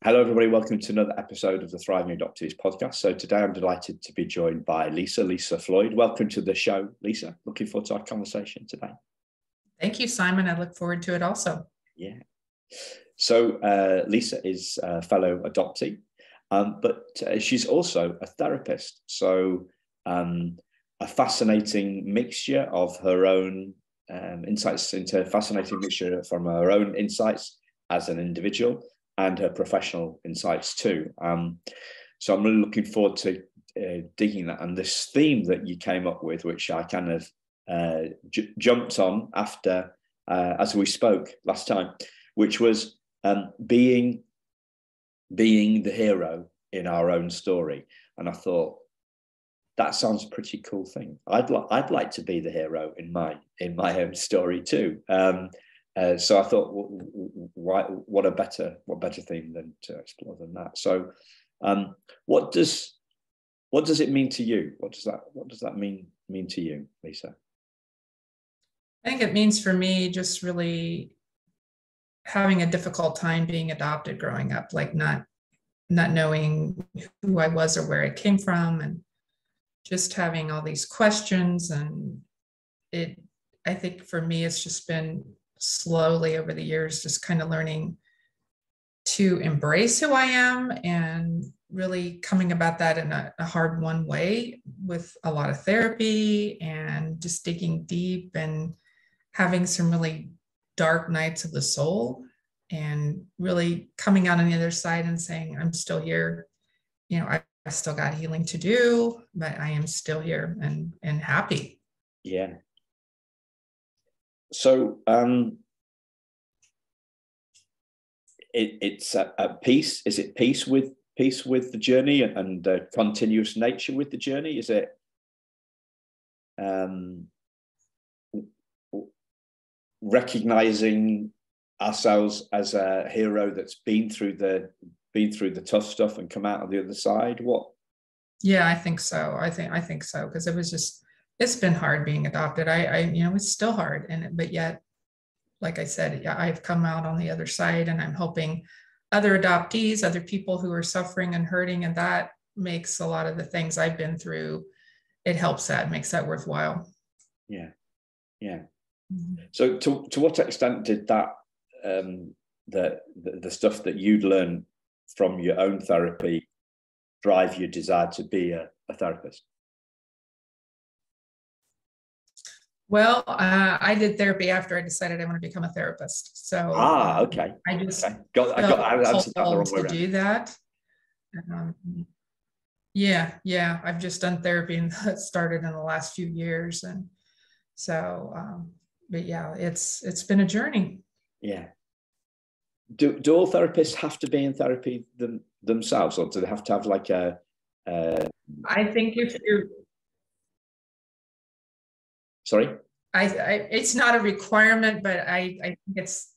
Hello, everybody. Welcome to another episode of the Thriving Adoptees podcast. So today I'm delighted to be joined by Lisa Floyd. Welcome to the show, Lisa. Looking forward to our conversation today. Thank you, Simon. I look forward to it also. Yeah. So Lisa is a fellow adoptee, but she's also a therapist. So a fascinating mixture of her own insights into fascinating mixture from her own insights as an individual and her professional insights too. So I'm really looking forward to digging that. And this theme that you came up with, which I kind of jumped on after, as we spoke last time, which was being the hero in our own story. And I thought, that sounds a pretty cool thing. I'd like to be the hero in my own story too. So I thought, what a better theme than to explore than that. So, what does it mean to you? What does that mean to you, Lisa? I think it means for me just really having a difficult time being adopted growing up, like not knowing who I was or where I came from, and just having all these questions. And I think for me, it's just been slowly over the years, just kind of learning to embrace who I am and really coming about that in a hard-won way with a lot of therapy and just digging deep and having some really dark nights of the soul and really coming out on the other side and saying, I'm still here. You know, I still got healing to do, but I am still here and happy. Yeah. So it's a peace. Is it peace with the journey and the continuous nature with the journey? Is it recognizing ourselves as a hero that's been through the tough stuff and come out on the other side? What? Yeah, I think so. I think so, because it's been hard being adopted. It's still hard, but yet, like I said, I've come out on the other side, and I'm helping other adoptees, other people who are suffering and hurting, and that makes a lot of the things I've been through, it helps that, makes that worthwhile. Yeah. Mm-hmm. So to what extent did that the stuff that you'd learned from your own therapy drive your desire to be a therapist? Well, I did therapy after I decided I want to become a therapist. So okay. I just I answered that the wrong way to do that. Yeah. I've just done therapy, and that started in the last few years, and so. But yeah, it's been a journey. Yeah. Do all therapists have to be in therapy themselves, or do they have to have like a? I think if you're. Sorry. It's not a requirement, but I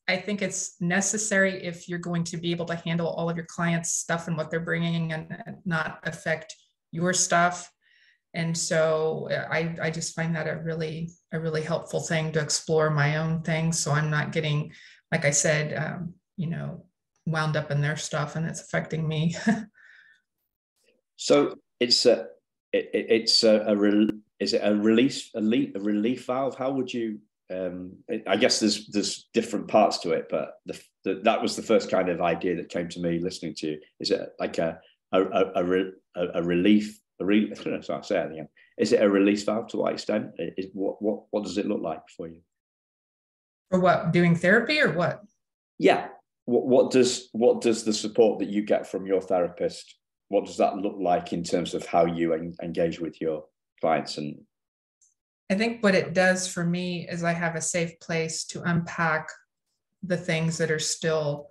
think it's necessary if you're going to be able to handle all of your clients' stuff and what they're bringing and not affect your stuff. And so I just find that a really helpful thing to explore my own things. So I'm not getting, like I said, wound up in their stuff and it's affecting me. So is it a relief valve? How would you? I guess there's different parts to it, but that was the first kind of idea that came to me listening to you. Is it like a relief? Sorry, I'll say it again. Is it a release valve? To what extent? What does it look like for you? For what? Doing therapy or what? Yeah. What does the support that you get from your therapist? What does that look like in terms of how you engage with your clients? And I think what it does for me is I have a safe place to unpack the things that are still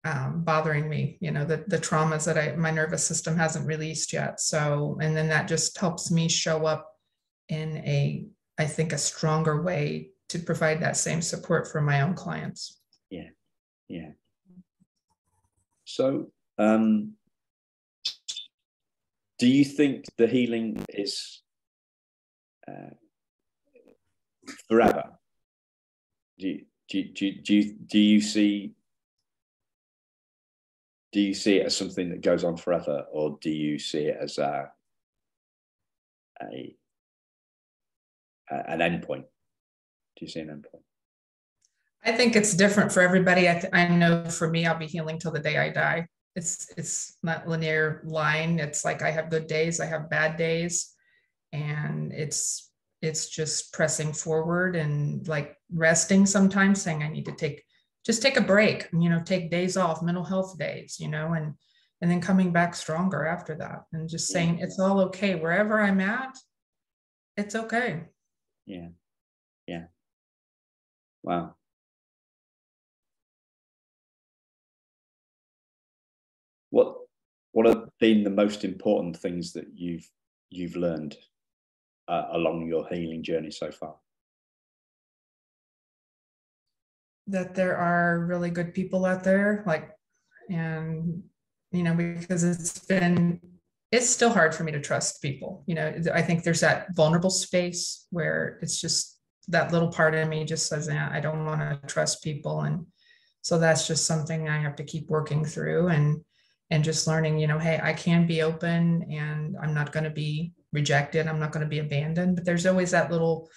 bothering me, the traumas that my nervous system hasn't released yet. So, and then that just helps me show up in I think a stronger way to provide that same support for my own clients. Yeah. So, do you think the healing is forever? Do you see do you see it as something that goes on forever, or do you see it as an endpoint? Do you see an endpoint? I think it's different for everybody. I know for me, I'll be healing till the day I die. It's not linear line. It's like I have good days, I have bad days, and it's just pressing forward and like resting sometimes, saying I need to take a break, take days off, mental health days, and then coming back stronger after that, and just saying it's all okay wherever I'm at. It's okay. Yeah. Yeah. Wow. What have been the most important things that you've learned along your healing journey so far? That there are really good people out there, and because it's still hard for me to trust people. I think there's that vulnerable space where it's just that little part of me just says, I don't want to trust people. And so that's just something I have to keep working through, and just learning, hey, I can be open, and I'm not going to be rejected. I'm not going to be abandoned, but there's always that little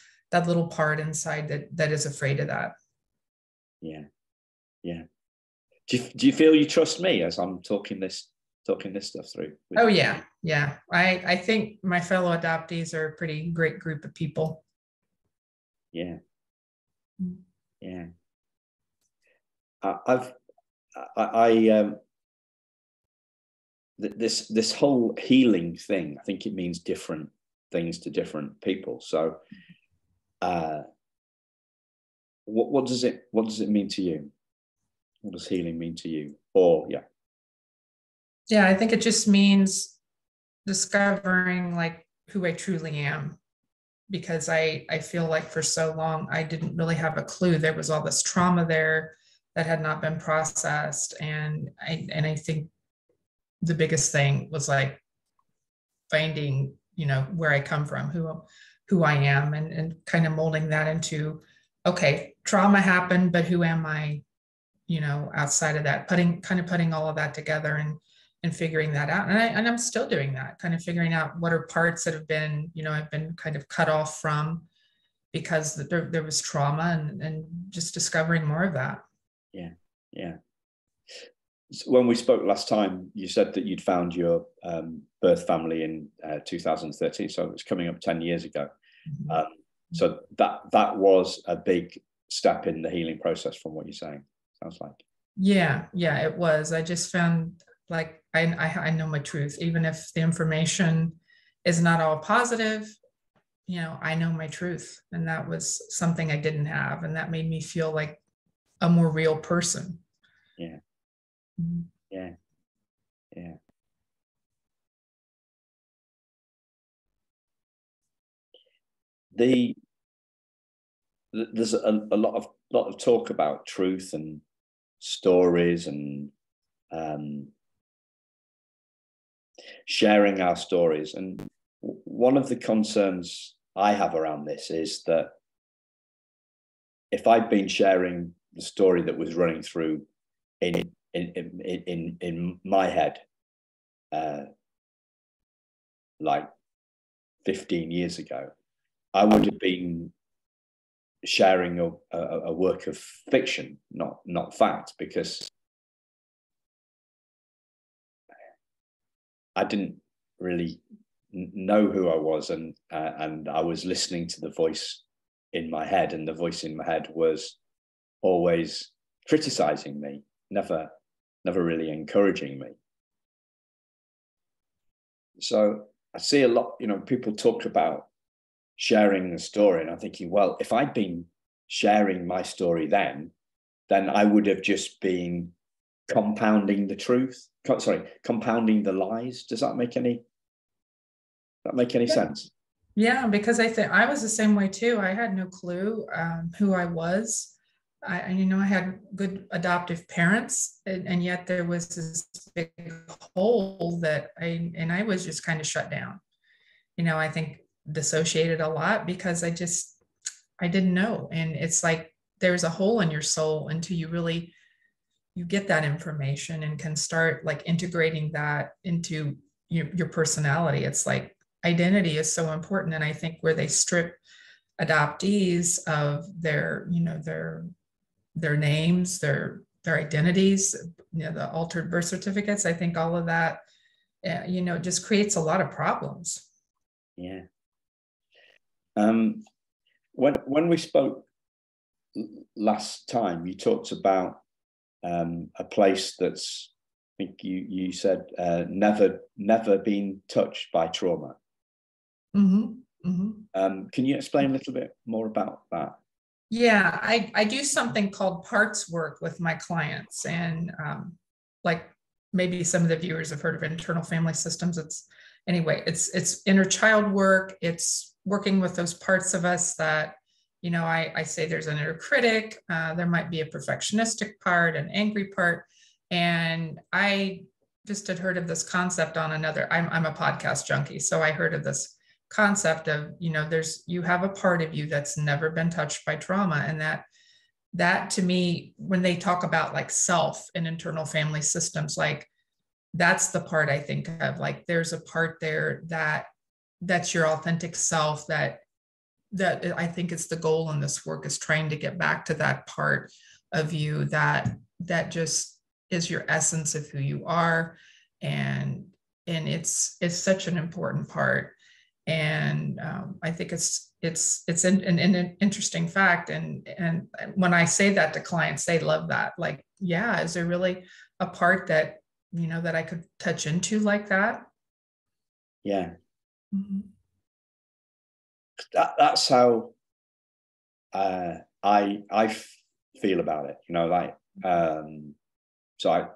part inside that is afraid of that. Yeah. Yeah. Do you feel you trust me as I'm talking this stuff through? Oh, yeah. Yeah. I think my fellow adoptees are a pretty great group of people. Yeah. Yeah. This whole healing thing, I think it means different things to different people. So what does it mean to you? What does healing mean to you? Yeah, I think it just means discovering like who I truly am, because I feel like for so long I didn't really have a clue. There was all this trauma there that had not been processed, and I think the biggest thing was like finding where I come from, who I am, and kind of molding that into, okay, trauma happened, but who am I outside of that, putting all of that together, and figuring that out. And I'm still doing that, kind of figuring out what are parts that have been, I've been kind of cut off from because there was trauma, and just discovering more of that. Yeah. Yeah. So when we spoke last time, you said that you'd found your birth family in 2013. So it's coming up 10 years ago. Mm-hmm. So that was a big step in the healing process from what you're saying. Sounds like. Yeah, it was. I just found like I know my truth, even if the information is not all positive. I know my truth, and that was something I didn't have, and that made me feel like a more real person. Yeah. Mm-hmm. Yeah. Yeah. There's a lot of talk about truth and stories and sharing our stories. And one of the concerns I have around this is that if I'd been sharing the story that was running through in my head, like 15 years ago, I would have been sharing a work of fiction, not fact, because I didn't really know who I was, and I was listening to the voice in my head, and the voice in my head was always criticizing me, never really encouraging me. So I see a lot, people talk about sharing the story, and I'm thinking, well, if I'd been sharing my story then I would have just been compounding the truth. Compounding the lies. Does that make any sense? Yeah, because I think I was the same way too. I had no clue who I was. I had good adoptive parents, and yet there was this big hole that I was just kind of shut down. I think dissociated a lot because I didn't know. And it's like there's a hole in your soul until you really you get that information and can start like integrating that into your personality. It's like identity is so important. And I think where they strip adoptees of their, their names, their identities, the altered birth certificates, I think all of that, just creates a lot of problems. Yeah. When we spoke last time, you talked about a place that's, I think you said, never been touched by trauma. Mm-hmm. Mm-hmm. Can you explain a little bit more about that? Yeah, I do something called parts work with my clients, and like maybe some of the viewers have heard of internal family systems. It's inner child work. It's working with those parts of us that, I say there's an inner critic, there might be a perfectionistic part, an angry part. And I just had heard of this concept on another, I'm a podcast junkie. So I heard of this concept of, you have a part of you that's never been touched by trauma. And that to me, when they talk about like self and internal family systems, like that's the part I think of, like, there's a part there that's your authentic self, that I think it's the goal in this work, is trying to get back to that part of you that just is your essence of who you are. And it's such an important part. And I think it's an interesting fact. And when I say that to clients, they love that. Like, yeah, is there really a part that, that I could touch into like that? Yeah. Mm-hmm. That's how I feel about it. So I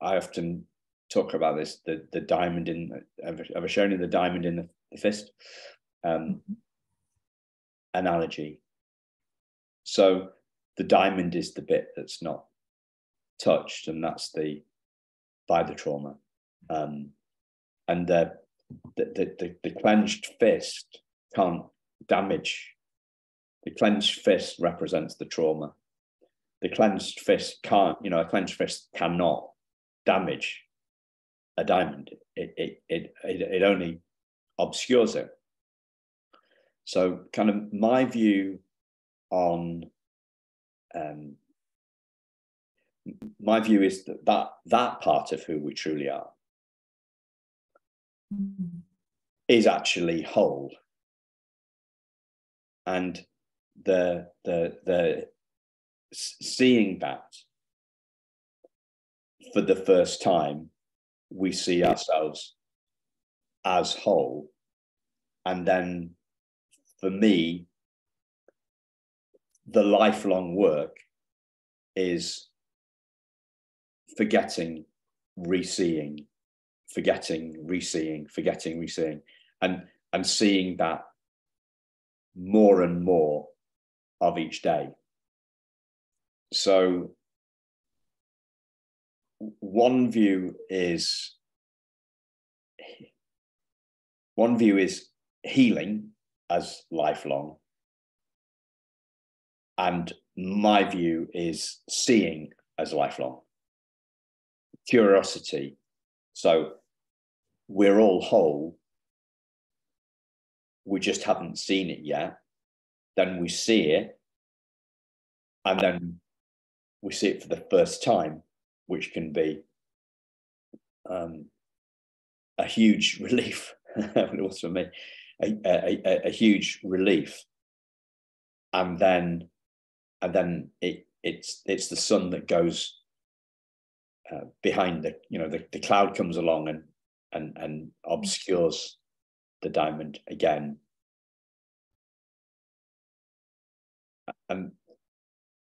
often talk about this, the diamond in. I've shown you the diamond in the fist analogy. So the diamond is the bit that's not touched, and that's by the trauma, and the clenched fist can't damage. The clenched fist represents the trauma. The clenched fist can't, a clenched fist cannot damage a diamond. It only obscures it. So kind of my view on my view is that part of who we truly are is actually whole. And the seeing that for the first time, we see ourselves as whole. And then for me, the lifelong work is forgetting, re-seeing, forgetting, re-seeing, forgetting, re-seeing, and seeing that more and more of each day. So one view is healing as lifelong, and my view is seeing as lifelong. Curiosity. So we're all whole, we just haven't seen it yet. Then we see it, and then we see it for the first time, which can be a huge relief. It was for me a huge relief. And then it's the sun that goes behind the cloud comes along and obscures the diamond again. And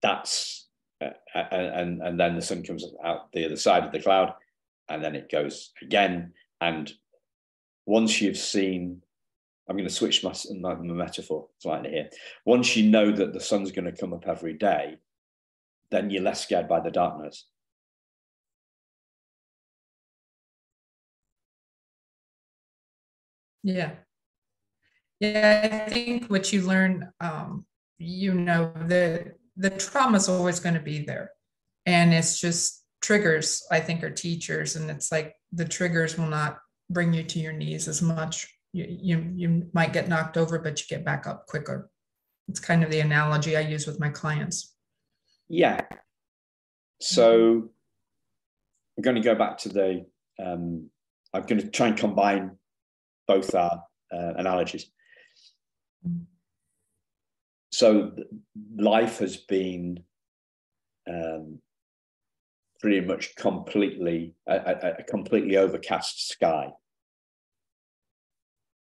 that's and then the sun comes out the other side of the cloud, and then it goes again. And once you've seen, I'm going to switch my metaphor slightly here. Once you know that the sun's going to come up every day, then you're less scared by the darkness. Yeah. I think what you learn, the trauma is always going to be there, and it's just triggers, I think, are teachers. And it's like the triggers will not bring you to your knees as much. You might get knocked over, but you get back up quicker. It's kind of the analogy I use with my clients. Yeah. So I'm going to go back to the, I'm going to try and combine both our analogies. So life has been pretty much completely, a completely overcast sky.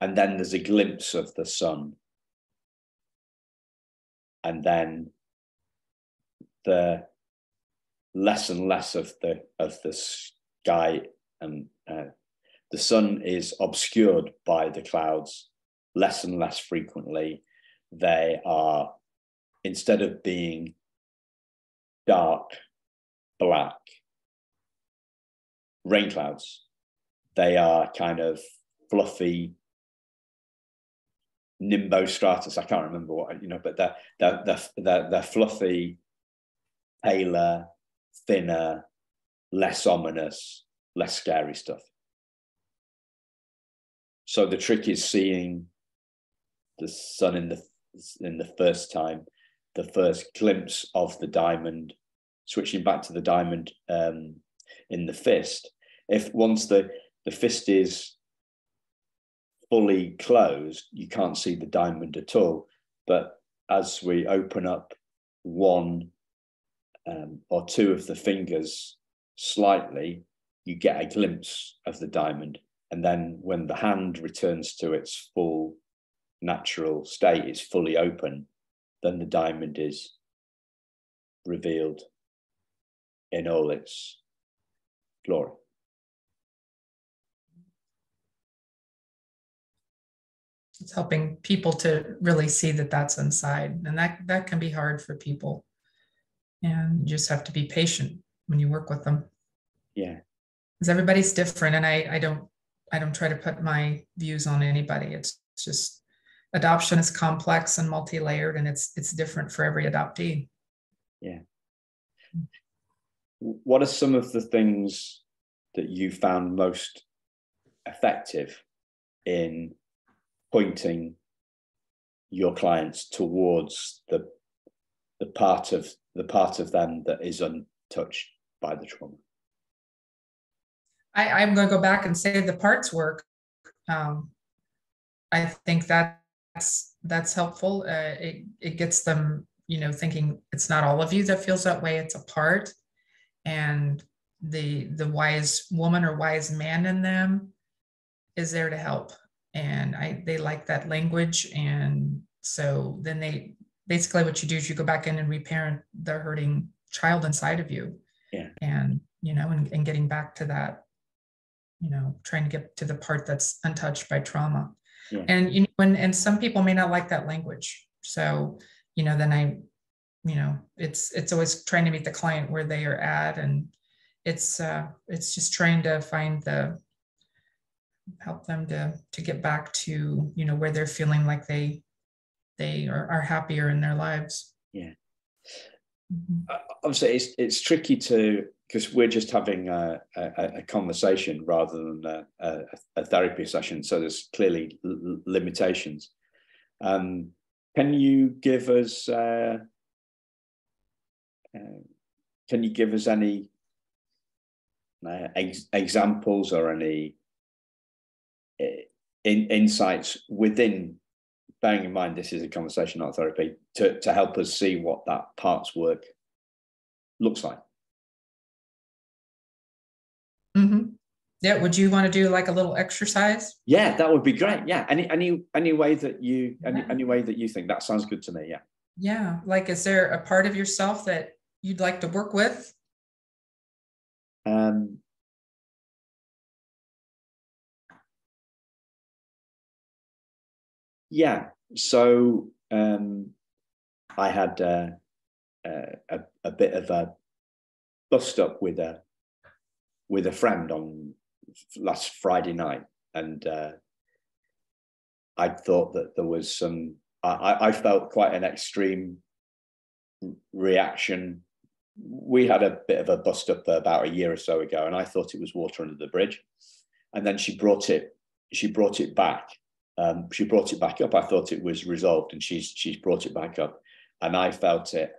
And then there's a glimpse of the sun. And then the less and less of the sky, and the sun is obscured by the clouds less and less frequently. They are, instead of being dark black rain clouds, they are kind of fluffy nimbostratus. I can't remember what, but they're fluffy, paler, thinner, less ominous, less scary stuff. So the trick is seeing the sun in the first time, the first glimpse of the diamond, switching back to the diamond in the fist. If once the fist is fully closed, you can't see the diamond at all. But as we open up one or two of the fingers slightly, you get a glimpse of the diamond. And then when the hand returns to its full natural state, it's fully open, then the diamond is revealed in all its glory. It's helping people to really see that that's inside, and that can be hard for people. And you just have to be patient when you work with them. Yeah, because everybody's different, and I don't try to put my views on anybody. It's just adoption is complex and multi-layered, and it's different for every adoptee. Yeah. What are some of the things that you found most effective in pointing your clients towards the part of them that is untouched by the trauma? I'm going to go back and say the parts work. I think that's helpful. It gets them, thinking it's not all of you that feels that way. It's a part, and the wise woman or wise man in them is there to help, and they like that language. And so then they basically, what you do is you go back in and reparent the hurting child inside of you. Yeah. And and getting back to that, trying to get to the part that's untouched by trauma. Yeah. And and some people may not like that language, so then it's always trying to meet the client where they are at, and it's just trying to help them to get back to where they're feeling like they are happier in their lives. Yeah. Obviously it's tricky because we're just having a conversation rather than a therapy session, so there's clearly limitations. Can you give us any examples or any insights within, bearing in mind this is a conversation, not therapy, to help us see what that parts work looks like? Mm-hmm. Yeah. Would you want to do like a little exercise? Yeah, that would be great. Yeah. Any way that you any way that you think, that sounds good to me. Yeah. Yeah. Like, is there a part of yourself that you'd like to work with? Yeah. So I had a bit of a bust up with a friend on last Friday night, and I thought that there was some. I felt quite an extreme reaction we had a bit of a bust up about a year or so ago, and I thought it was water under the bridge. And then she brought it back. She brought it back up. I thought it was resolved, and she's brought it back up. And I felt it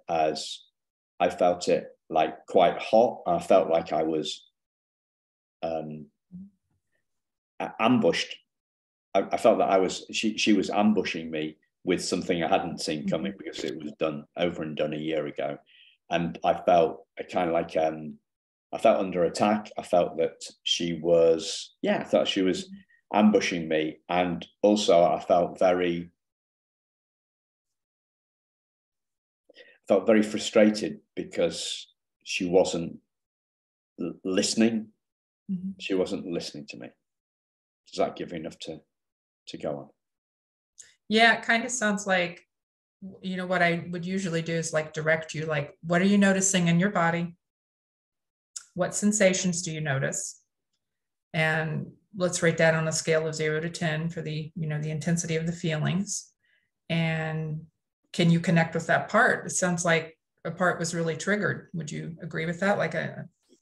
like quite hot. I felt like I was ambushed. I felt that she was ambushing me with something I hadn't seen coming, because it was done a year ago. And I felt kind of like, I felt under attack. I felt that she was ambushing me. And also I felt very frustrated because she wasn't listening. Mm-hmm. She wasn't listening to me. Does that give you enough to go on? Yeah, it kind of sounds like, what I would usually do is like direct you, like, what are you noticing in your body? What sensations do you notice? And let's rate that on a scale of 0 to 10 for the, the intensity of the feelings. And can you connect with that part? It sounds like a part was really triggered. Would you agree with that? Like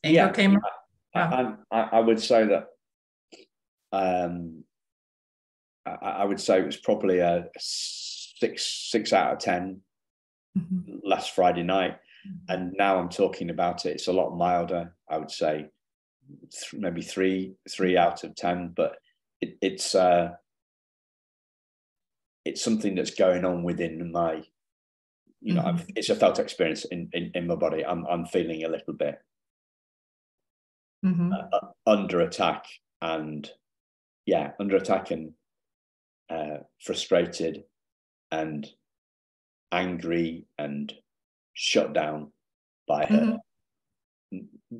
anger came up? I would say that I would say it was probably a 6 out of 10 last Friday night. And now I'm talking about it, it's a lot milder. I would say maybe 3 out of 10, but it's something that's going on within my, it's a felt experience in my body. I'm feeling a little bit under attack and frustrated and angry and shut down by her,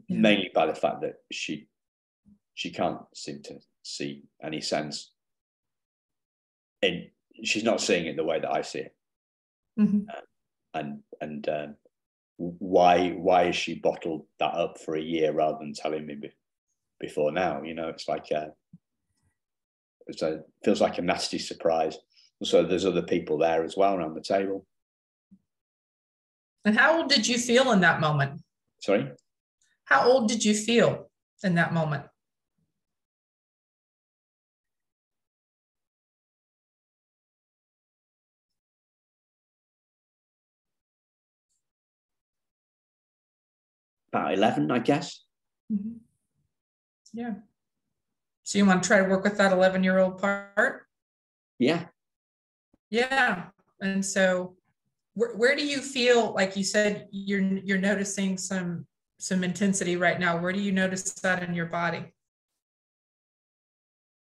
mainly by the fact that she can't seem to see any sense in, she's not seeing it the way that I see it. And why is she bottled that up for a year rather than telling me before now? It's like it feels like a nasty surprise. So there's other people there as well around the table. And how old did you feel in that moment? Sorry? How old did you feel in that moment? About 11, I guess. Yeah. So you want to try to work with that 11-year-old part? Yeah. Yeah. And so where do you feel, like you said, you're noticing some intensity right now? Where do you notice that in your body?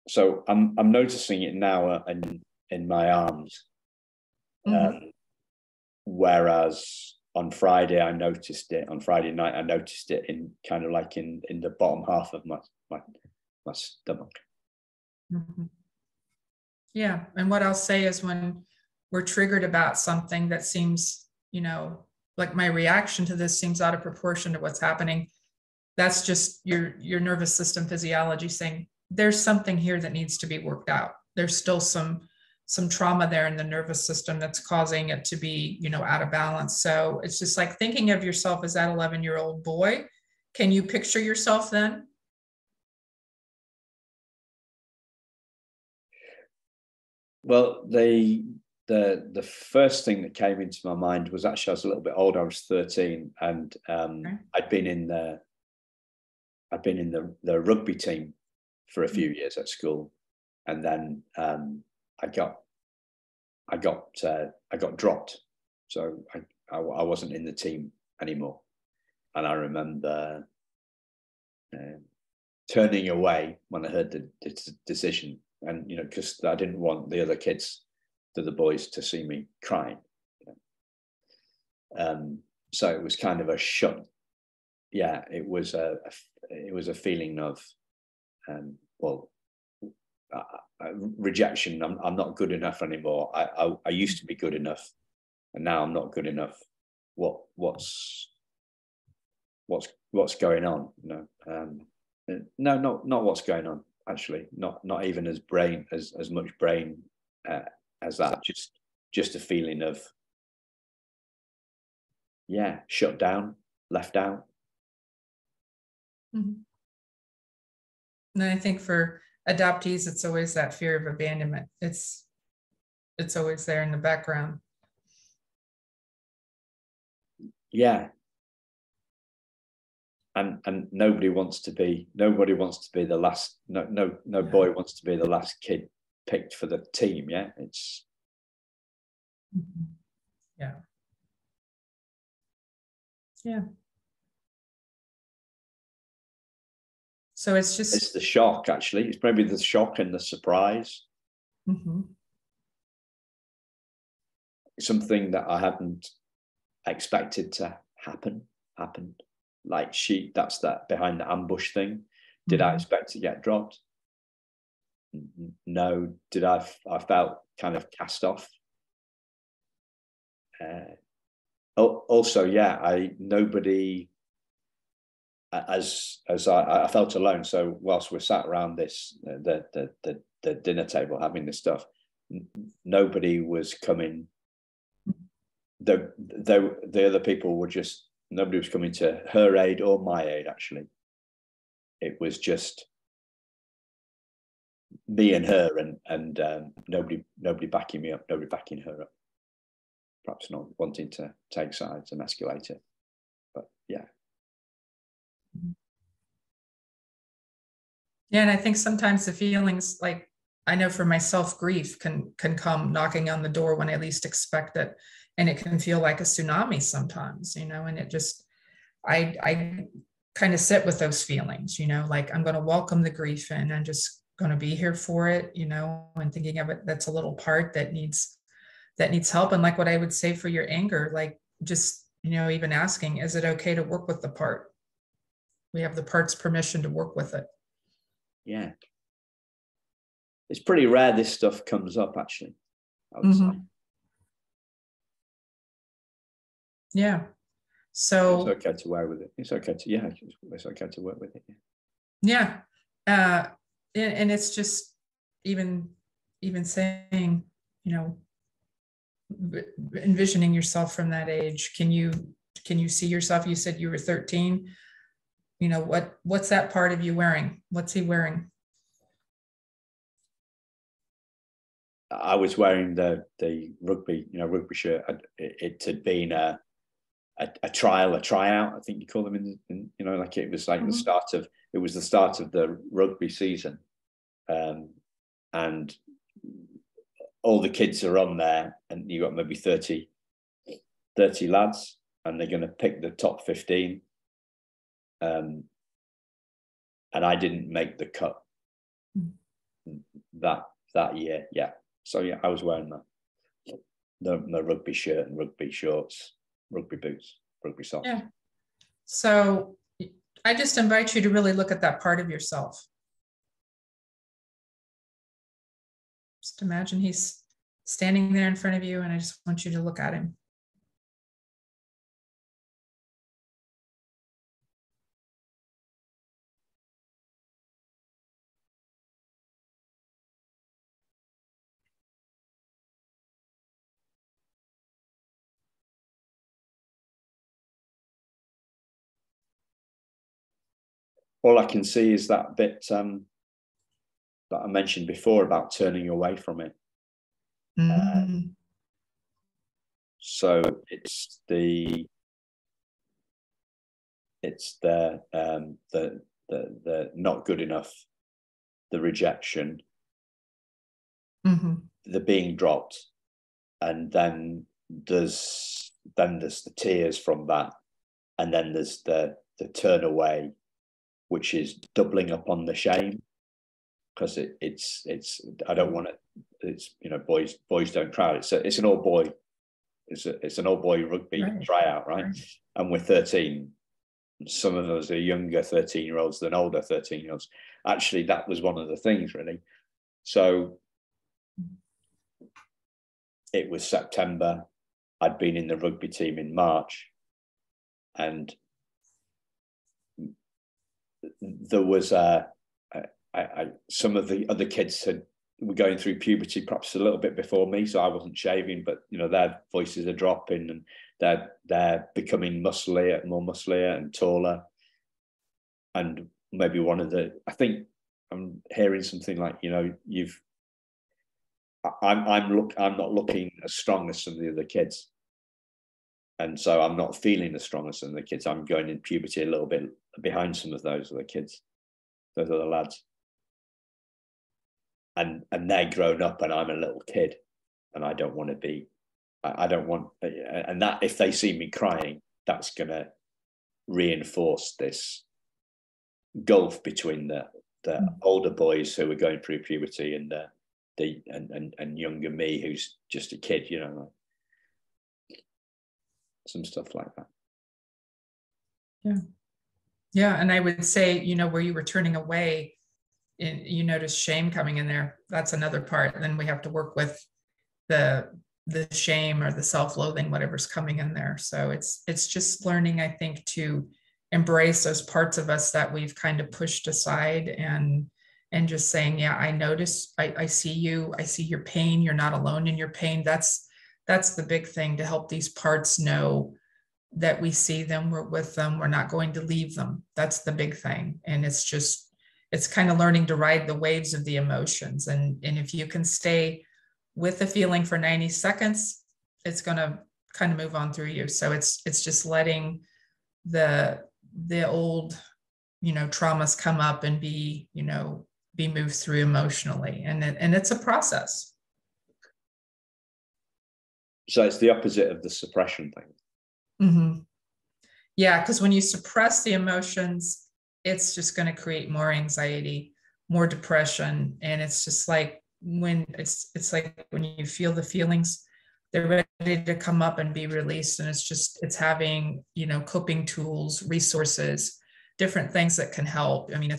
So I'm noticing it now in my arms, whereas on Friday I noticed it. On Friday night I noticed it in kind of like in the bottom half of my stomach. Yeah, and what I'll say is when we're triggered about something that seems, like my reaction to this seems out of proportion to what's happening, that's just your nervous system physiology saying there's something here that needs to be worked out. There's still some trauma there in the nervous system that's causing it to be, out of balance. So it's just like thinking of yourself as that 11-year-old boy. Can you picture yourself then? Well, the first thing that came into my mind was actually I was a little bit older. I was 13, and I'd been in the rugby team for a few years at school, and then I got dropped, so I wasn't in the team anymore. And I remember turning away when I heard the decision, and because I didn't want the other kids, the boys, to see me crying. So it was kind of a shut. Yeah, it was a feeling of rejection. I'm not good enough anymore. I used to be good enough, and now I'm not good enough. What's going on? No, not what's going on. Actually, not even as much brain as that. Just a feeling of shut down, left out. Mm-hmm. And I think for adoptees, it's always that fear of abandonment. It's always there in the background. Yeah. And nobody wants to be the last, no boy wants to be the last kid picked for the team. Yeah. It's yeah. Yeah. So it's the shock, actually. It's maybe the shock and the surprise. Mm-hmm. Something that I hadn't expected to happen happened. Like that's that behind the ambush thing. Did I expect to get dropped? No. Did I felt kind of cast off. Also, yeah, nobody, as I felt alone. So whilst we're sat around this the dinner table having this stuff, nobody was coming. The other people were just, nobody was coming to her aid or my aid. Actually, it was just me and her, and nobody backing me up, nobody backing her up. Perhaps not wanting to take sides and escalate it, but yeah. Yeah, and I think sometimes the feelings, like I know for myself, grief can come knocking on the door when I least expect it, and it can feel like a tsunami sometimes, and it just, I kind of sit with those feelings, like I'm going to welcome the grief in. I'm just going to be here for it, and thinking of it, that's a little part that needs help. And like what I would say for your anger, like just, even asking, is it okay to work with the part? We have the part's permission to work with it. Yeah. It's pretty rare this stuff comes up, actually, I would say. Yeah. So it's okay to work with it. It's okay to work with it. Yeah. And it's just even saying, envisioning yourself from that age. Can you see yourself? You said you were 13. What's that part of you wearing? What's he wearing? I was wearing the rugby shirt. It had been a tryout, I think you call them in like it was like mm-hmm. It was the start of the rugby season, and all the kids are on there, and you got maybe 30 lads, and they're going to pick the top 15, and I didn't make the cut that year. Yeah, so yeah, I was wearing the rugby shirt and rugby shorts, rugby boots, rugby socks. Yeah. So I just invite you to really look at that part of yourself. Just imagine he's standing there in front of you, and I just want you to look at him. All I can see is that bit that I mentioned before about turning away from it. Mm-hmm. So it's the not good enough, the rejection, mm-hmm. the being dropped, and then there's the tears from that, and then there's the turn away, which is doubling up on the shame, because it's I don't want it. It's boys don't cry. It's an all boy. It's an all boy rugby tryout, right? And we're 13. Some of us are younger 13-year-olds than older 13-year-olds. Actually, that was one of the things, really. So it was September. I'd been in the rugby team in March, and there was some of the other kids were going through puberty perhaps a little bit before me, so I wasn't shaving, but their voices are dropping and they're becoming musclier, more musclier and taller. And maybe I think I'm hearing something like, I'm not looking as strong as some of the other kids. And so I'm not feeling as strong as some of the kids. I'm going in puberty a little bit behind some of those other kids, those other lads. And they're grown up and I'm a little kid and I don't want to be, I don't want, and that if they see me crying, that's going to reinforce this gulf between the older boys who are going through puberty and and younger me who's just a kid, some stuff like that. Yeah. And I would say, where you were turning away, you notice shame coming in there. That's another part. And then we have to work with the shame or the self-loathing, whatever's coming in there. So it's just learning, I think, to embrace those parts of us that we've kind of pushed aside and just saying, yeah, I notice, I see you, I see your pain. You're not alone in your pain. That's the big thing, to help these parts know that we see them, we're with them, we're not going to leave them. That's the big thing. And it's kind of learning to ride the waves of the emotions. And if you can stay with the feeling for 90 seconds, it's going to kind of move on through you. So it's just letting the old, traumas come up and be moved through emotionally. And it's a process. So it's the opposite of the suppression thing. Mm-hmm. Yeah, because when you suppress the emotions, it's just going to create more anxiety, more depression. And it's just like it's like when you feel the feelings, they're ready to come up and be released. And it's having, coping tools, resources, different things that can help. I mean,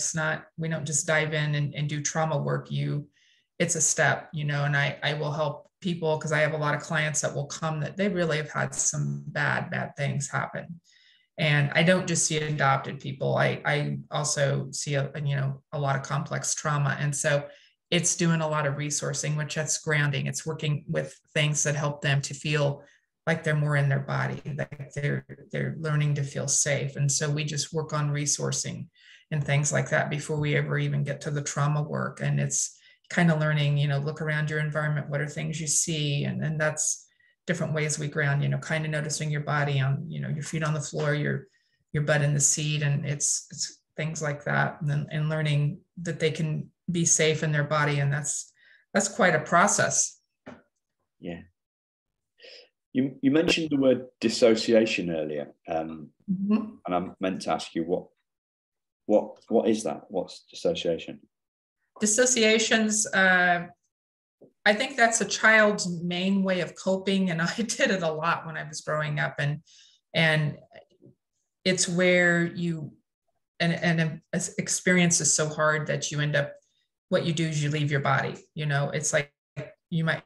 we don't just dive in and do trauma work. It's a step, and I will help people because I have a lot of clients that will come that they really have had some bad things happen. And I don't just see adopted people. I also see a lot of complex trauma. And so it's doing a lot of resourcing, which that's grounding. It's working with things that help them to feel like they're more in their body, like they're learning to feel safe. And so we just work on resourcing and things like that before we ever even get to the trauma work. And it's kind of learning, look around your environment. What are things you see? And that's different ways we ground, kind of noticing your body on, your feet on the floor, your butt in the seat. And it's things like that. And learning that they can be safe in their body. And that's quite a process. Yeah. You mentioned the word dissociation earlier. Mm-hmm. And I meant to ask you what is that? What's dissociation? Dissociations, I think that's a child's main way of coping. And I did it a lot when I was growing up. And it's where an experience is so hard that you end up, what you do is you leave your body. It's like you might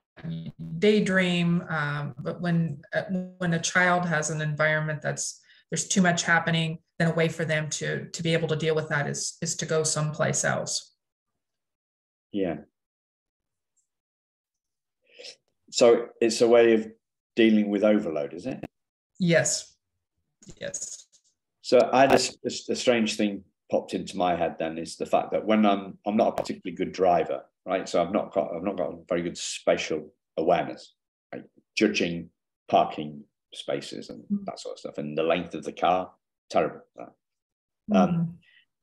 daydream, but when a child has an environment there's too much happening, then a way for them to be able to deal with that is to go someplace else. Yeah. So it's a way of dealing with overload, is it? Yes. So I had a strange thing popped into my head then, is the fact that when I'm not a particularly good driver, right? So I've not got a very good spatial awareness, like judging parking spaces and that sort of stuff, and the length of the car, terrible.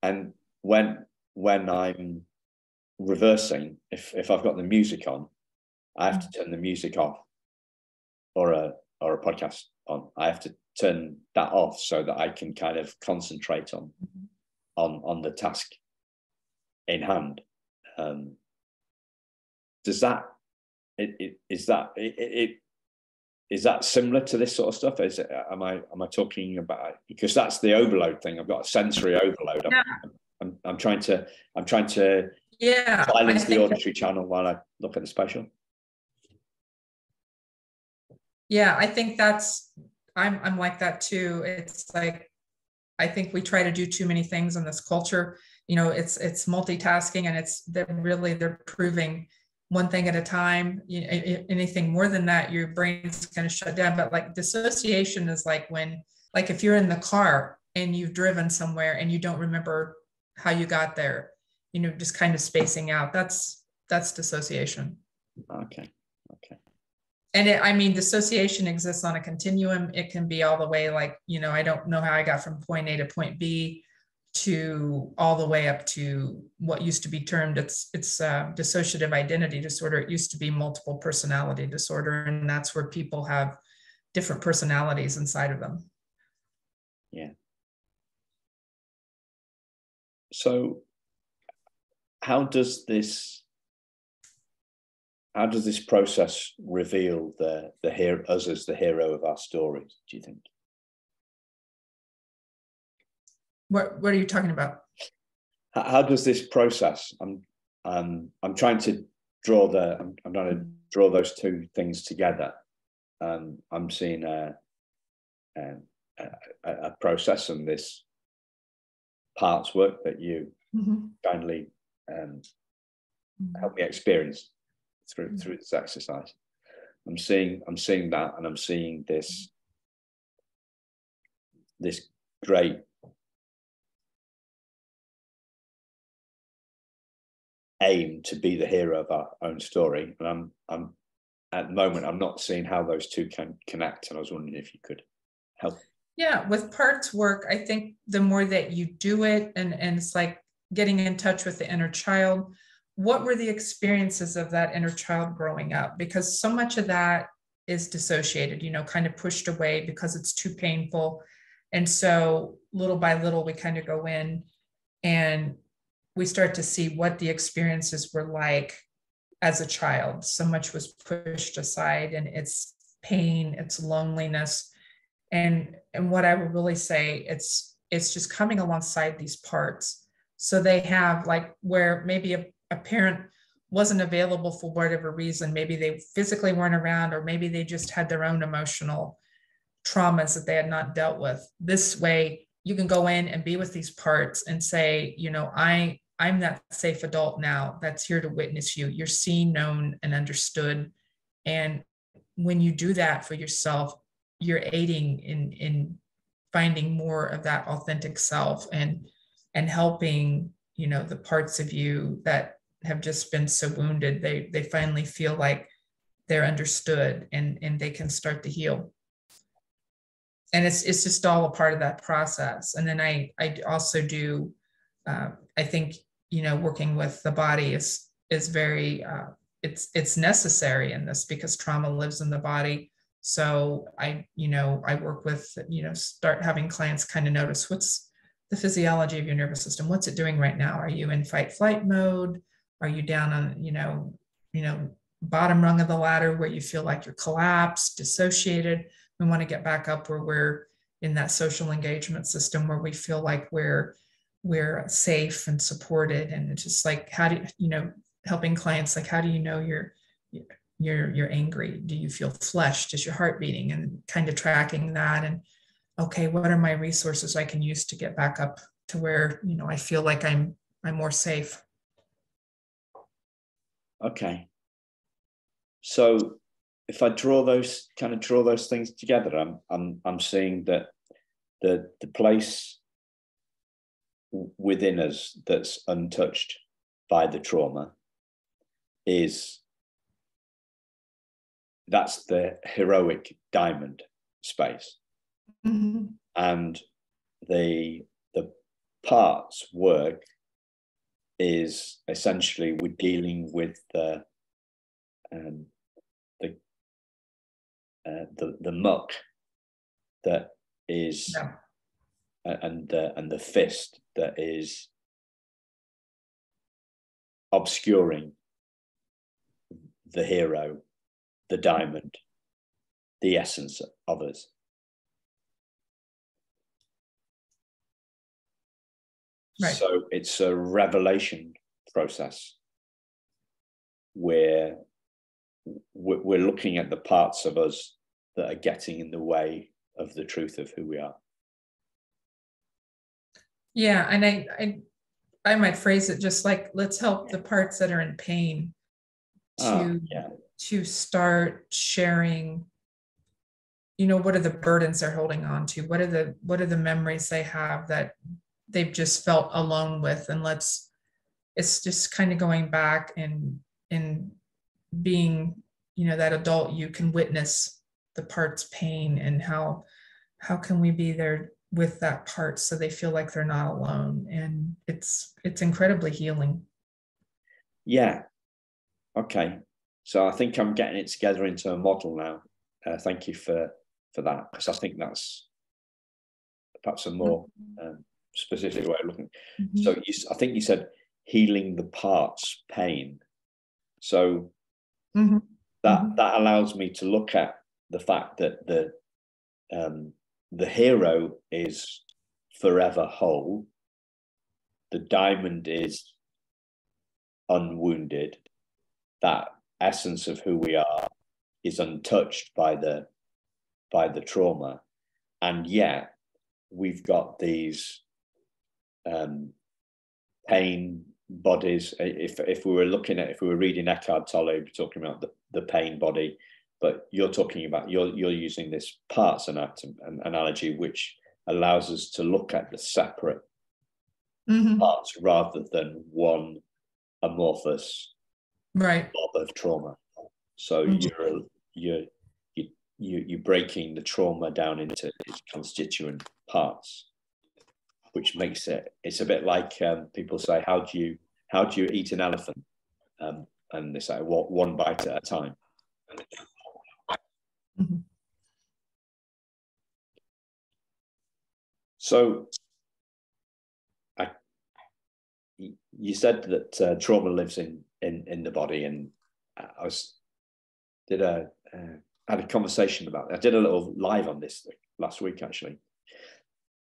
And when I'm reversing, if I've got the music on, I have to turn the music off, or a podcast on. I have to turn that off so that I can kind of concentrate on the task in hand. Is that similar to this sort of stuff? Am I talking about, because that's the overload thing? I've got a sensory overload. Yeah. I'm trying to silence the auditory channel while I look at the spatial. Yeah, I think I'm like that too. It's like, I think we try to do too many things in this culture. It's multitasking, and they're proving one thing at a time. Anything more than that, your brain's going to shut down. But like dissociation is like when, like if you're in the car and you've driven somewhere and you don't remember how you got there, just kind of spacing out. That's dissociation. Okay. And dissociation exists on a continuum. It can be all the way like, I don't know how I got from point A to point B, to all the way up to what used to be termed it's dissociative identity disorder. It used to be multiple personality disorder, and that's where people have different personalities inside of them. Yeah. So how does this process reveal the hero, us as the hero of our stories, do you think? What are you talking about? How does this process? I'm trying to draw I'm trying to draw those two things together. I'm seeing a process and this parts work that you kindly helped me experience through this exercise. I'm seeing that, and I'm seeing this great aim to be the hero of our own story, and I'm at the moment I'm not seeing how those two can connect, and I was wondering if you could help. Yeah, with parts work, I think the more that you do it, and it's like getting in touch with the inner child. What were the experiences of that inner child growing up? Because so much of that is dissociated, kind of pushed away because it's too painful. And so little by little, we kind of go in and we start to see what the experiences were like as a child. So much was pushed aside, and it's pain, it's loneliness. And what I would really say, it's just coming alongside these parts. So they have like where maybe a parent wasn't available for whatever reason, maybe they physically weren't around, or maybe they just had their own emotional traumas that they had not dealt with. This way, you can go in and be with these parts and say, I'm that safe adult now that's here to witness you. You're seen, known, and understood. And when you do that for yourself, you're aiding in finding more of that authentic self and helping, the parts of you that have just been so wounded, they finally feel like they're understood, and they can start to heal. And it's just all a part of that process. And then I also do, I think, working with the body is very, it's necessary in this, because trauma lives in the body. So I work with, start having clients kind of notice what's the physiology of your nervous system. What's it doing right now? Are you in fight flight mode? Are you down on, bottom rung of the ladder where you feel like you're collapsed, dissociated? We want to get back up where we're in that social engagement system where we feel like we're safe and supported. And it's just like, how do helping clients, like, how do you know you're angry? Do you feel flushed? Is your heart beating? And kind of tracking that. And okay, what are my resources I can use to get back up to where, I feel like I'm more safe. Okay. So if I draw those things together, I'm seeing that the place within us that's untouched by the trauma that's the heroic diamond space. Mm-hmm. And the parts work is essentially we're dealing with the muck that is, Yeah. and the fist that is obscuring the hero, the diamond, the essence of us. Right. So it's a revelation process where we're looking at the parts of us that are getting in the way of the truth of who we are. Yeah, and I might phrase it just like, let's help the parts that are in pain to start sharing, what are the burdens they're holding on to? What are the memories they have that they've just felt alone with? And it's just kind of going back and being, that adult, you can witness the part's pain, and how can we be there with that part so they feel like they're not alone. And it's incredibly healing. Yeah. Okay. So I think I'm getting it together into a model now. Thank you for that, because I think that's perhaps a more specific way of looking. Mm-hmm. So I think you said healing the part's pain. So that allows me to look at the fact that the hero is forever whole. The diamond is unwounded. That essence of who we are is untouched by the trauma, and yet we've got these pain bodies. If we were reading Eckhart Tolle, we're talking about the pain body, but you're talking about you're using this parts analogy, which allows us to look at the separate parts rather than one amorphous blob of trauma. So you're breaking the trauma down into its constituent parts, which makes it's a bit like people say, how do you eat an elephant? And they say, one bite at a time. Mm-hmm. So you said that trauma lives in the body, and I had a conversation about it. I did a little live on this last week, actually.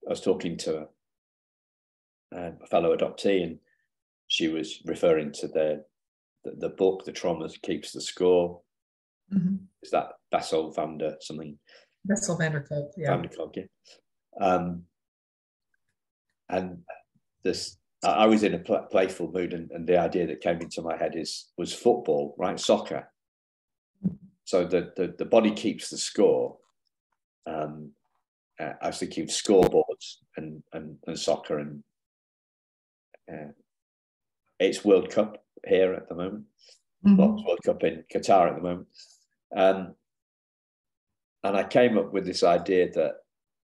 I was talking to a fellow adoptee, and she was referring to the book, The Trauma Keeps the Score. Mm-hmm. Is that Bessel van der something? Bessel van der Kolk, yeah. Van der Kolk, yeah. And this, I was in a playful mood, and the idea that came into my head was football, right? Soccer. So the body keeps the score. I was thinking scoreboards and soccer, and it's World Cup here at the moment. Well, World Cup in Qatar at the moment. And I came up with this idea that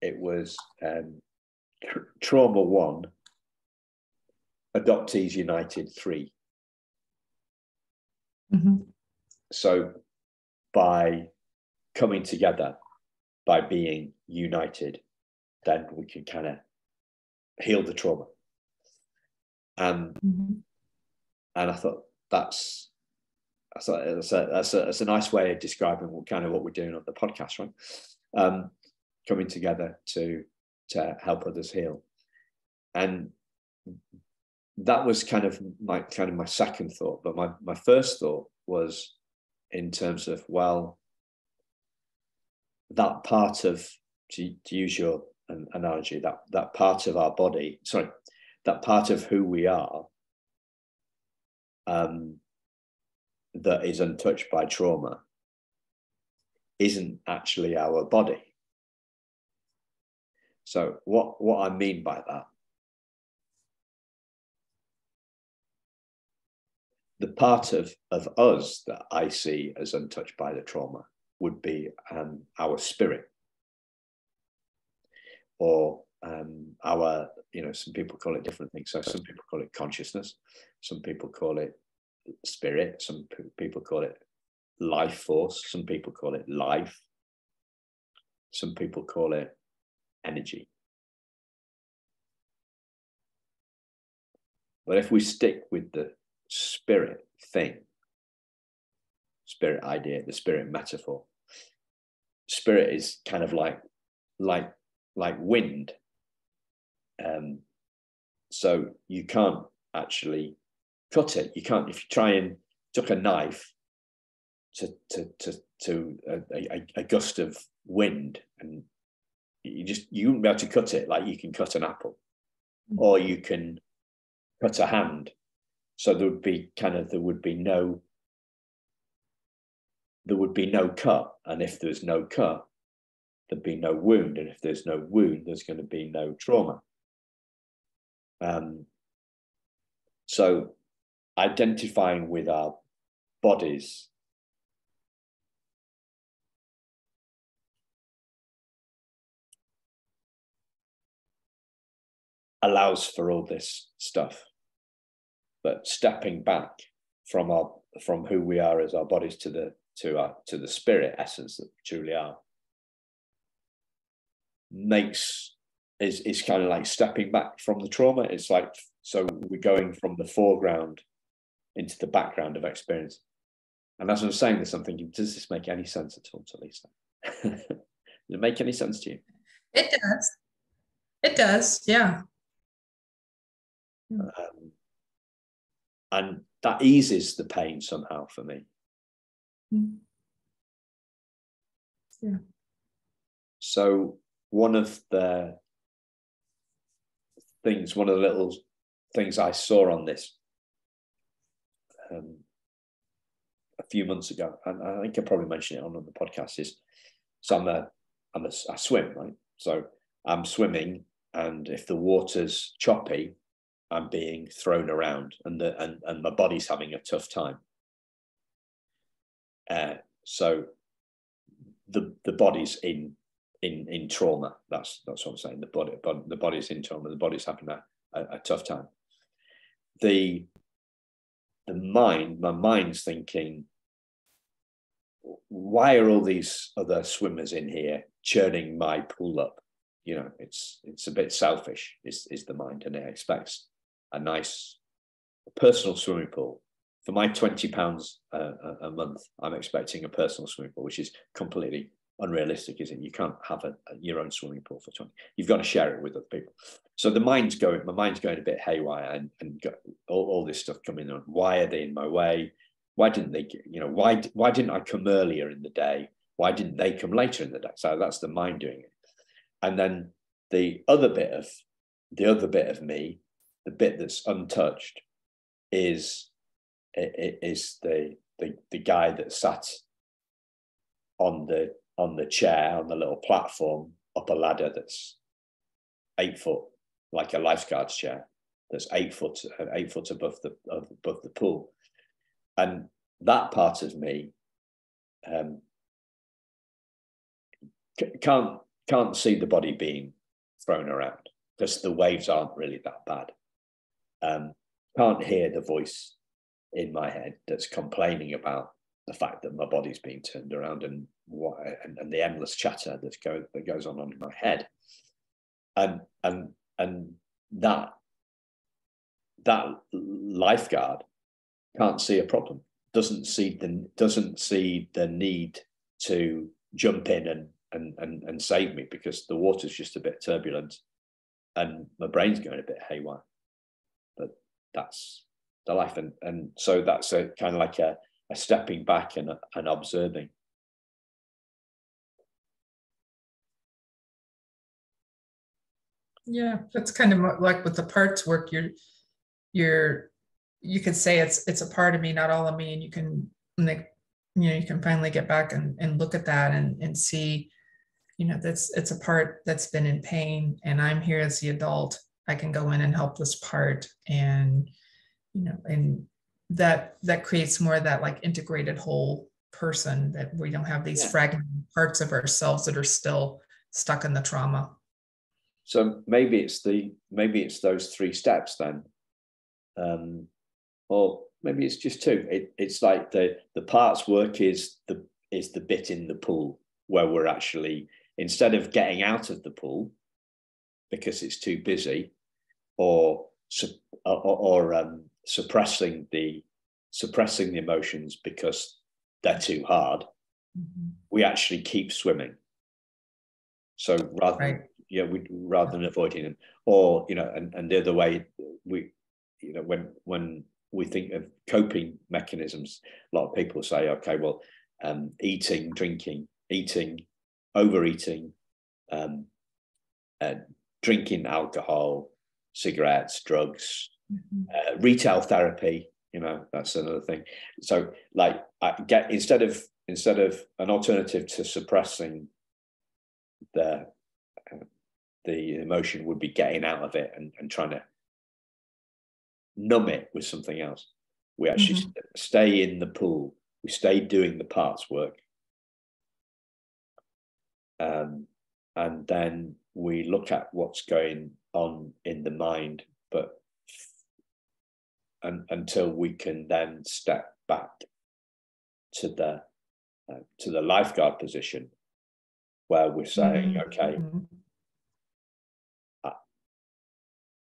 it was Trauma 1, Adoptees United 3. Mm-hmm. So by coming together, by being united, then we can kind of heal the trauma. And I thought that's a nice way of describing what we're doing on the podcast, right? Coming together to help others heal. And that was kind of my second thought. But my first thought was in terms of, well, that part of, to use your analogy, that part of our body, that part of who we are, that is untouched by trauma, isn't actually our body. So what I mean by that, the part of us that I see as untouched by the trauma would be our spirit, or our, some people call it different things. So some people call it consciousness, some people call it spirit, some people call it life force, some people call it life, some people call it energy. But if we stick with the spirit thing, spirit idea, the spirit metaphor, spirit is kind of like wind. So you can't actually cut it. You can't, if you try and took a knife to a gust of wind, and you wouldn't be able to cut it like you can cut an apple, or you can cut a hand. So there would be no there would be no cut. And if there's no cut, there'd be no wound. And if there's no wound, there's going to be no trauma. So identifying with our bodies allows for all this stuff. But stepping back from who we are as our bodies to the spirit essence that we truly are is kind of like stepping back from the trauma. It's like, so we're going from the foreground into the background of experience. And as I was saying this, I'm thinking, does this make any sense at all to Lisa? Does it make any sense to you? It does. It does, yeah. And that eases the pain somehow for me. Yeah. So one of the little things I saw on this a few months ago, and I think I probably mentioned it on the podcast, is, so I swim, right? So I'm swimming, and if the water's choppy, I'm being thrown around, and my body's having a tough time. So the body's in trauma. That's what I'm saying. The body's in trauma. The body's having a tough time. My mind's thinking, why are all these other swimmers in here churning my pool up? You know, it's a bit selfish, is the mind, and it expects a nice personal swimming pool. For my £20 a month, I'm expecting a personal swimming pool, which is completely unrealistic, isn't it? You can't have your own swimming pool for 20. You've got to share it with other people. So my mind's going a bit haywire, and got all this stuff coming on. Why are they in my way? Why didn't they? Why didn't I come earlier in the day? Why didn't they come later in the day? So that's the mind doing it. And then the other bit of me, the bit that's untouched, is the guy that sat on the chair, on the little platform up a ladder that's 8 foot, like a lifeguard's chair, that's 8 foot above the pool. And that part of me can't see the body being thrown around, because the waves aren't really that bad. Can't hear the voice in my head that's complaining about the fact that my body's being turned around, and the endless chatter that goes on in my head, and that lifeguard can't see a problem, doesn't see the need to jump in and save me, because the water's just a bit turbulent and my brain's going a bit haywire. But that's the life, and so that's a kind of like a stepping back and observing. Yeah, that's kind of like with the parts work. You could say it's a part of me, not all of me, and you can finally get back and look at that and see, it's a part that's been in pain, and I'm here as the adult. I can go in and help this part, and and that creates more of that like integrated whole person, that we don't have these fragmented parts of ourselves that are still stuck in the trauma. So maybe it's those 3 steps then, or maybe it's just 2. It's like the parts work is the bit in the pool where we're actually, instead of getting out of the pool because it's too busy, or suppressing the emotions because they're too hard, we actually keep swimming. So rather than avoiding them, or and the other way, when we think of coping mechanisms, a lot of people say, okay, well, eating, drinking, overeating, drinking alcohol, cigarettes, drugs, retail therapy, that's another thing. So like instead of instead of an alternative to suppressing the emotion would be getting out of it and trying to numb it with something else. We actually stay in the pool. We stay doing the parts work. And then we look at what's going on in the mind, but until we can then step back to the lifeguard position, where we're saying, okay,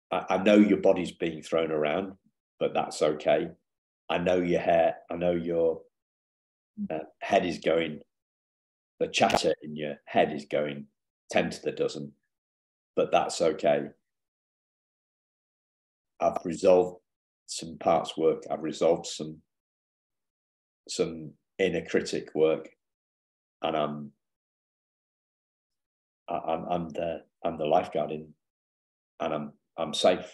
I know your body's being thrown around, but that's okay. I know your hair, I know your head is going, the chatter in your head is going 10 to the dozen, but that's okay. I've resolved some parts work. I've resolved some inner critic work, and I'm the lifeguard in, and I'm safe.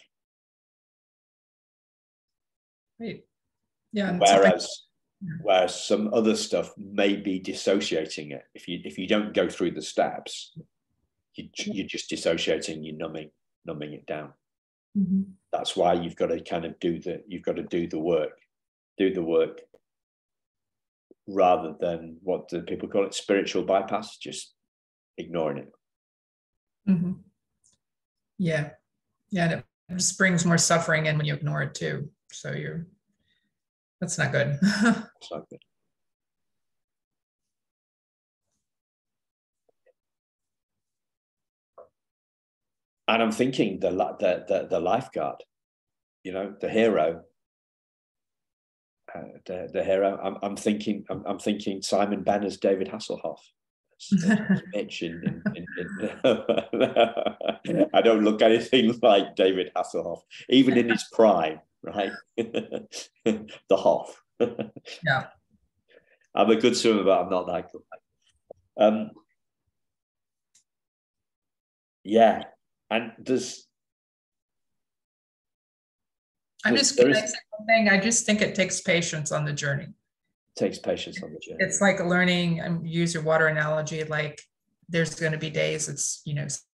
Right. Yeah. Whereas some other stuff may be dissociating it. If you don't go through the steps, you're just dissociating. You're numbing it down. That's why you've got to kind of do the work, rather than what do people call it, spiritual bypass, just ignoring it. Yeah, and it just brings more suffering in when you ignore it too. So that's not good. It's not good. And I'm thinking the lifeguard, the hero. The hero. I'm thinking Simon Benn as David Hasselhoff. Mitch I don't look anything like David Hasselhoff, even in his prime, right? The Hoff. Yeah. I'm a good swimmer, but I'm not that good. Yeah. And I'm just going to say one thing. I just think it takes patience on the journey. Takes patience on the journey. It's like learning, and use your water analogy, like there's going to be days it's,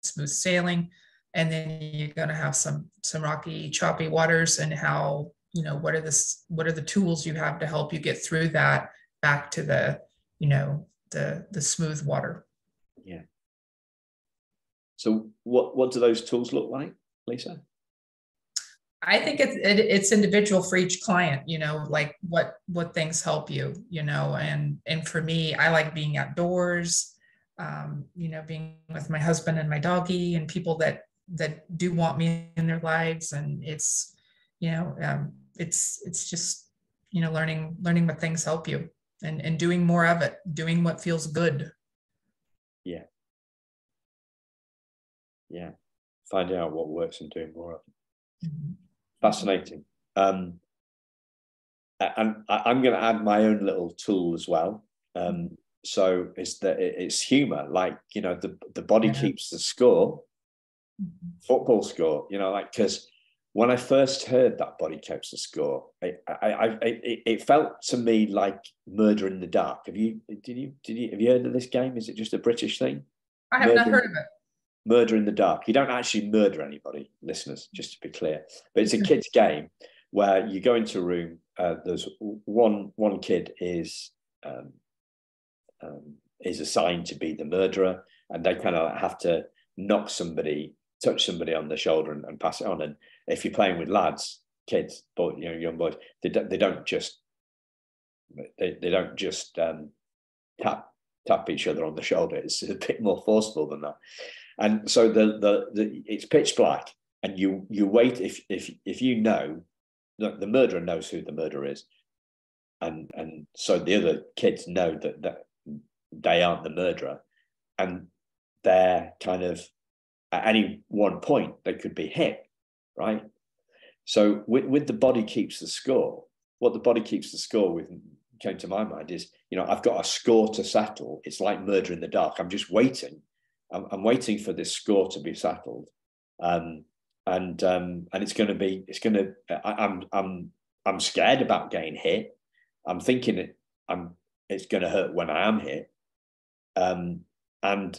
smooth sailing, and then you're going to have some rocky, choppy waters, and how, what are the tools you have to help you get through that back to the smooth water. Yeah. So what do those tools look like, Lisa? I think it's individual for each client, like what things help you, and for me, I like being outdoors, being with my husband and my doggy and people that do want me in their lives. And it's just, learning what things help you, and doing more of it, doing what feels good. Yeah. Yeah. Finding out what works and doing more of it. Fascinating. And I'm going to add my own little tool as well. So it's humor, like, the body keeps the score, football score, because when I first heard that body keeps the score, it felt to me like Murder in the Dark. Have you heard of this game? Is it just a British thing? I have not heard of it. Murder in the Dark. You don't actually murder anybody, listeners, just to be be but it's a kid's game where you go into a room. There's one kid is assigned to be the murderer, and they kind of have to touch somebody on the shoulder and pass it on. And if you're playing with kids, young boys, they don't just tap each other on the shoulder. It's a bit more forceful than that. And so it's pitch black, and you wait. If the murderer knows who the murderer is, and so the other kids know that they aren't the murderer, and they're kind of at any one point they could be hit, right? So with the body keeps the score. What the body keeps the score with came to my mind is, I've got a score to settle. It's like Murder in the Dark. I'm just waiting. I'm waiting for this score to be settled, and it's going to. I'm scared about getting hit. I'm thinking it's going to hurt when I am here. And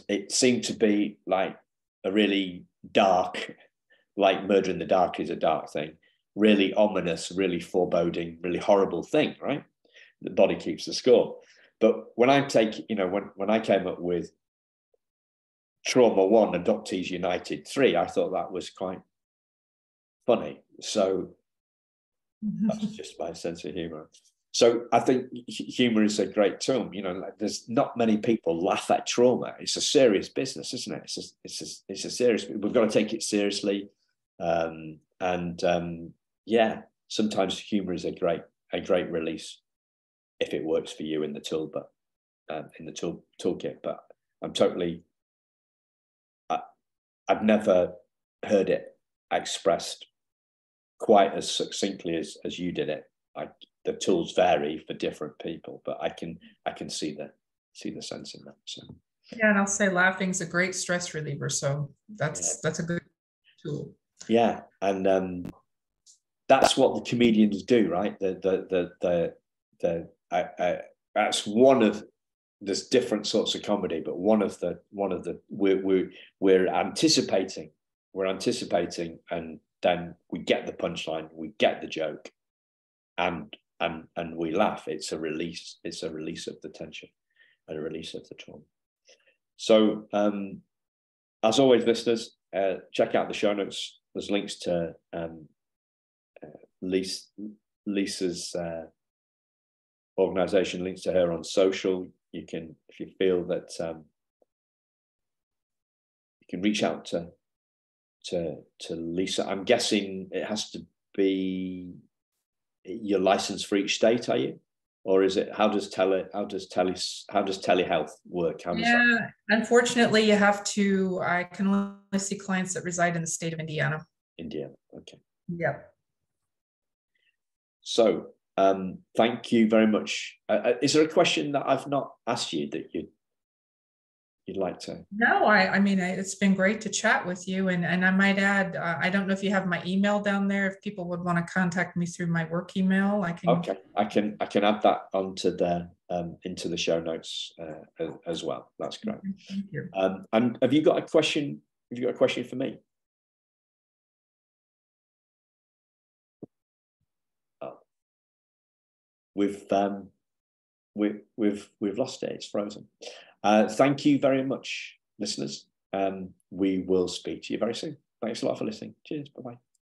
it seemed to be like a really dark, like Murder in the Dark is a dark thing, really ominous, really foreboding, really horrible thing, right? The body keeps the score. But when I take, when I came up with Trauma 1, Adoptees United 3, I thought that was quite funny. So that's just my sense of humor. So I think humor is a great tool. There's not many people laugh at trauma. It's a serious business, isn't it? It's a serious. We've got to take it seriously, yeah. Sometimes humor is a great release if it works for you in the tool, but in the toolkit. But I've never heard it expressed quite as succinctly as you did it. The tools vary for different people, but I can see the sense in that. So yeah, and I'll say laughing's a great stress reliever. So that's a good tool. Yeah, and that's what the comedians do, right? That's one of, there's different sorts of comedy, but one of the we're anticipating, and then we get the punchline, we get the joke, and we laugh. It's a release of the tension and a release of the trauma. So as always, listeners, check out the show notes. There's links to Lisa's organization, links to her on social. You can, if you feel that you can reach out to Lisa. I'm guessing it has to be your license for each state, are you? Or is it, how does telehealth work? Unfortunately, you have to. I can only see clients that reside in the state of Indiana. Indiana, okay. Yeah. So, thank you very much. Is there a question that I've not asked you that you'd like to? No, I mean, it's been great to chat with you. And I might add, I don't know if you have my email down there. If people would want to contact me through my work email, I can. Okay, I can add that onto into the show notes as well. That's great. Thank you. And have you got a question? Have you got a question for me? Oh, we've lost it. It's frozen. Thank you very much, listeners. We will speak to you very soon. Thanks a lot for listening. Cheers. Bye-bye.